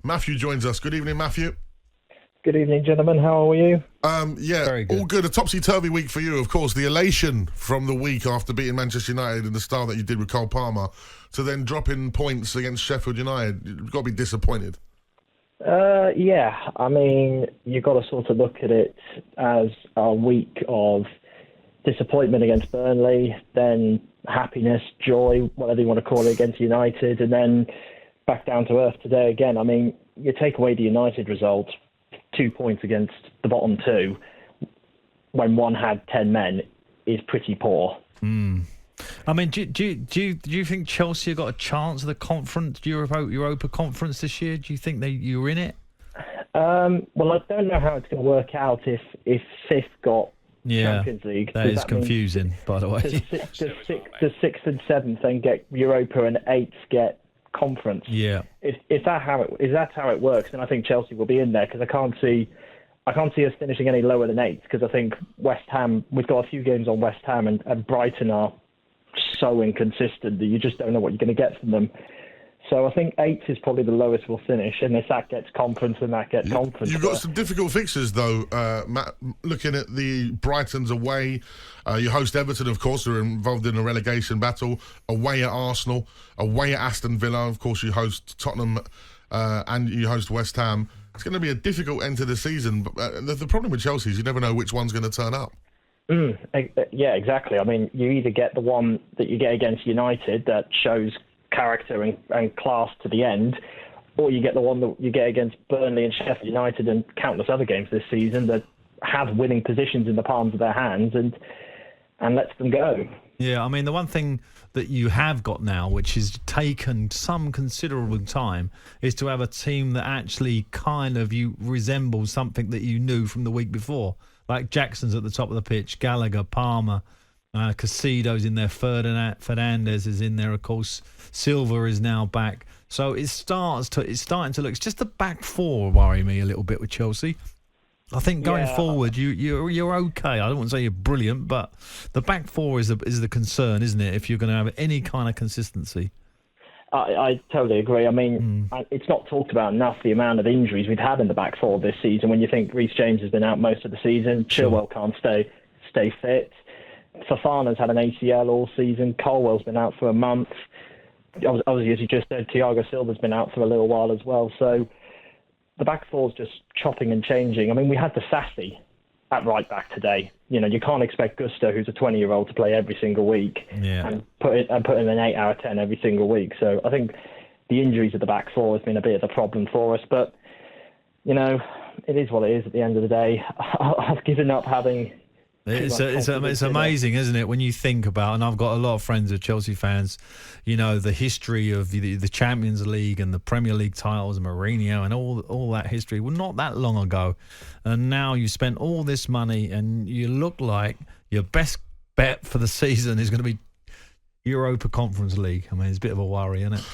Matthew joins us. Good evening, Matthew. Good evening, gentlemen. How are you? Yeah, Very good. All good. A topsy-turvy week for you, of course. The elation from the week after beating Manchester United in the style that you did with Cole Palmer to then dropping points against Sheffield United. You've got to be disappointed. Yeah. I mean, you've got to sort of look at it as a week of disappointment against Burnley, then happiness, joy, whatever you want to call it, against United, and then back down to earth today again. I mean, you take away the United result, 2 points against the bottom two, when one had 10 men, is pretty poor. I mean, do you think Chelsea have got a chance of the conference, Europa Conference this year? Do you think you're in it? Well, I don't know how it's going to work out if fifth got Champions League. That is confusing, by the way. Does sixth and seventh then get Europa and eighth get Conference? Yeah. If that's how it works, then I think Chelsea will be in there, because I can't see us finishing any lower than eighth, because I think West Ham, we've got a few games on West Ham, and Brighton are so inconsistent that you just don't know what you're going to get from them. So I think eighth is probably the lowest we'll finish, and if that gets Conference, then that gets Conference. You've got some difficult fixtures, though, Matt. Looking at the Brightons away, you host Everton, of course, who are involved in a relegation battle, away at Arsenal, away at Aston Villa, of course you host Tottenham, and you host West Ham. It's going to be a difficult end to the season, but the problem with Chelsea is you never know which one's going to turn up. Yeah, exactly. I mean, you either get the one that you get against United that shows character and class to the end, or you get the one that you get against Burnley and Sheffield United and countless other games this season that have winning positions in the palms of their hands and lets them go. Yeah, I mean, the one thing that you have got now, which has taken some considerable time, is to have a team that actually kind of you resembles something that you knew from the week before. Like Jackson's at the top of the pitch, Gallagher, Palmer, Casido's in there, Fernandez is in there, of course. Silva is now back. So it's starting to look. It's just the back four worry me a little bit with Chelsea. I think going forward, you're okay. I don't want to say you're brilliant, but the back four is the concern, isn't it? If you're going to have any kind of consistency. I totally agree. I mean, it's not talked about enough, the amount of injuries we've had in the back four this season. When you think Reece James has been out most of the season, Chilwell can't stay fit. Fofana's had an ACL all season. Colwell's been out for a month. Obviously, as you just said, Thiago Silva's been out for a little while as well. So the back four's just chopping and changing. I mean, we had the Sassy at right back today. You know, you can't expect Gusto, who's a 20-year-old, to play every single week and put in an 8 out of 10 every single week. So I think the injuries at the back four has been a bit of a problem for us. But, you know, it is what it is at the end of the day. I've given up having... It's amazing, isn't it, when you think about, and I've got a lot of friends who are Chelsea fans, you know, the history of the Champions League and the Premier League titles and Mourinho and all that history. Well, not that long ago. And now you spent all this money and you look like your best bet for the season is going to be Europa Conference League. I mean, it's a bit of a worry, isn't it?